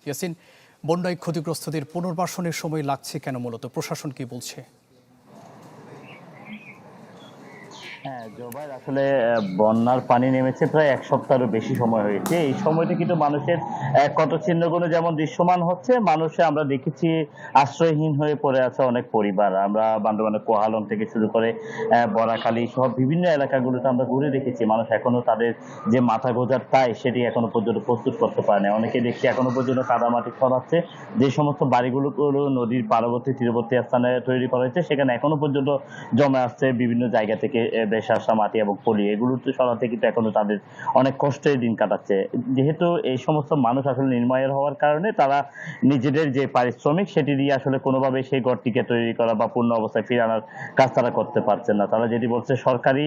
ইয়াসিন, বন্যায় ক্ষতিগ্রস্তদের পুনর্বাসনের সময় লাগছে কেন, মূলত প্রশাসন কি বলছে? হ্যাঁ, জোবাইর আসলে বন্যার পানি নেমেছে প্রায় ১ সপ্তাহেরও বেশি সময় হয়েছে। এই সময়টা কিন্তু মানুষের ক্ষতচিহ্নগুলো যেমন দৃশ্যমান হচ্ছে, আমরা দেখেছি আশ্রয়হীন হয়ে পড়ে আছে অনেক পরিবার। আমরা বান্দরবানের কোহালন থেকে শুরু করে বরাখালী সহ বিভিন্ন এলাকাগুলোতে আমরা ঘুরে দেখেছি। মানুষ এখনো তাদের যে মাথা গোঁজার দায় সেটি এখনো পর্যন্ত প্রস্তুত করতে পারেনি। অনেকে দেখছি এখনো পর্যন্ত কাদামাটি সরাচ্ছে। যে সমস্ত বাড়িগুলো নদীর পার্বতী তীরবর্তী স্থানে তৈরি করা হয়েছে সেখানে এখনো পর্যন্ত জমে আসছে বিভিন্ন জায়গা থেকে বেশে আসা মাটি এবং পলি। এগুলোতে সরাতে কিন্তু এখনো তাদের অনেক কষ্টের দিন কাটাচ্ছে। যেহেতু এই সমস্ত মানুষ আসলে নির্মায়ের হওয়ার কারণে তারা নিজেদের যে পারিশ্রমিক সেটি দিয়ে আসলে কোনোভাবে সেই ঘরটিকে তৈরি করা বা পূর্ণ অবস্থায় ফিরিয়ে আনার কাজ তারা করতে পারছেন না। তারা যেটি বলছে সরকারি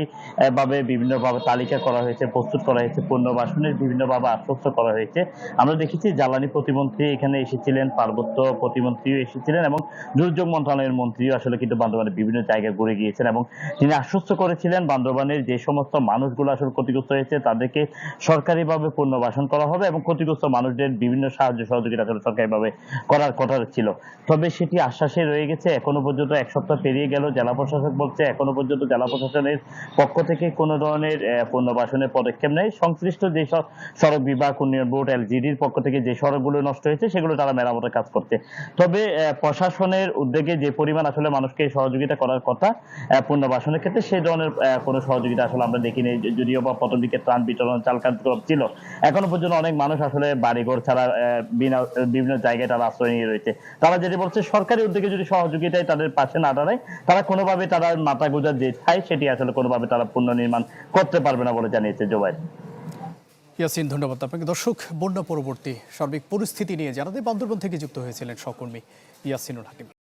ভাবে বিভিন্নভাবে তালিকা করা হয়েছে, প্রস্তুত করা হয়েছে, পুনর্বাসনের বিভিন্নভাবে আশ্বস্ত করা হয়েছে। আমরা দেখেছি জ্বালানি প্রতিমন্ত্রী এখানে এসেছিলেন, পার্বত্য প্রতিমন্ত্রীও এসেছিলেন এবং দুর্যোগ মন্ত্রণালয়ের মন্ত্রীও আসলে কিন্তু বান্দরবানের বিভিন্ন জায়গায় ঘুরে গিয়েছেন এবং তিনি আশ্বস্ত করেছিলেন বান্দরবানের যে সমস্ত মানুষগুলো আসলে ক্ষতিগ্রস্ত হয়েছে তাদেরকে সরকারিভাবে পুনর্বাসন করা হবে এবং ক্ষতিগ্রস্ত মানুষদের বিভিন্ন সাহায্য সহযোগিতা আসলে সরকারিভাবে করার কথা ছিল। তবে সেটি আশ্বাসে রয়ে গেছে। এখনো পর্যন্ত ১ সপ্তাহ পেরিয়ে গেল। জেলা প্রশাসক বলছে এখনো পর্যন্ত জেলা প্রশাসনের পক্ষ থেকে কোনো ধরনের পুনর্বাসনের পদক্ষেপ নেই। সংশ্লিষ্ট যে সড়ক বিভাগ উন্নয়ন বোর্ড এলজিডির পক্ষ থেকে যে সড়কগুলো নষ্ট হয়েছে সেগুলো তারা মেরামতের কাজ করছে। তবে প্রশাসনের উদ্যোগে যে পরিমাণ আসলে মানুষকে সহযোগিতা করার কথা পুনর্বাসনের ক্ষেত্রে সেই ধরনের কোনো সহযোগিতা আসলে আমরা দেখিনি। যদিও বা প্রথম দিকে ত্রাণ বিতরণ চাল কার্যক্রম ছিল, এখনো পর্যন্ত অনেক মানুষ আসলে বাড়িঘর ছাড়া বিভিন্ন জায়গায় তারা আশ্রয় নিয়ে রয়েছে। তারা যেটি বলছে সরকারি উদ্যোগে যদি সহযোগিতায় তাদের পাশে না দাঁড়ায় তারা কোনোভাবে তারা মাথা গোঁজার যে চায় সেটি আসলে কোনোভাবে তারা পুনর্নির্মাণ করতে পারবে না বলে জানিয়েছে জোবাইর। ইয়াসিন, ধন্যবাদ আপনাকে। দর্শক, বন্যা পরবর্তী সার্বিক পরিস্থিতি নিয়ে জানাতে বান্দরবান থেকে যুক্ত হয়েছিলেন সহকর্মী ইয়াসিনুল হাকিম।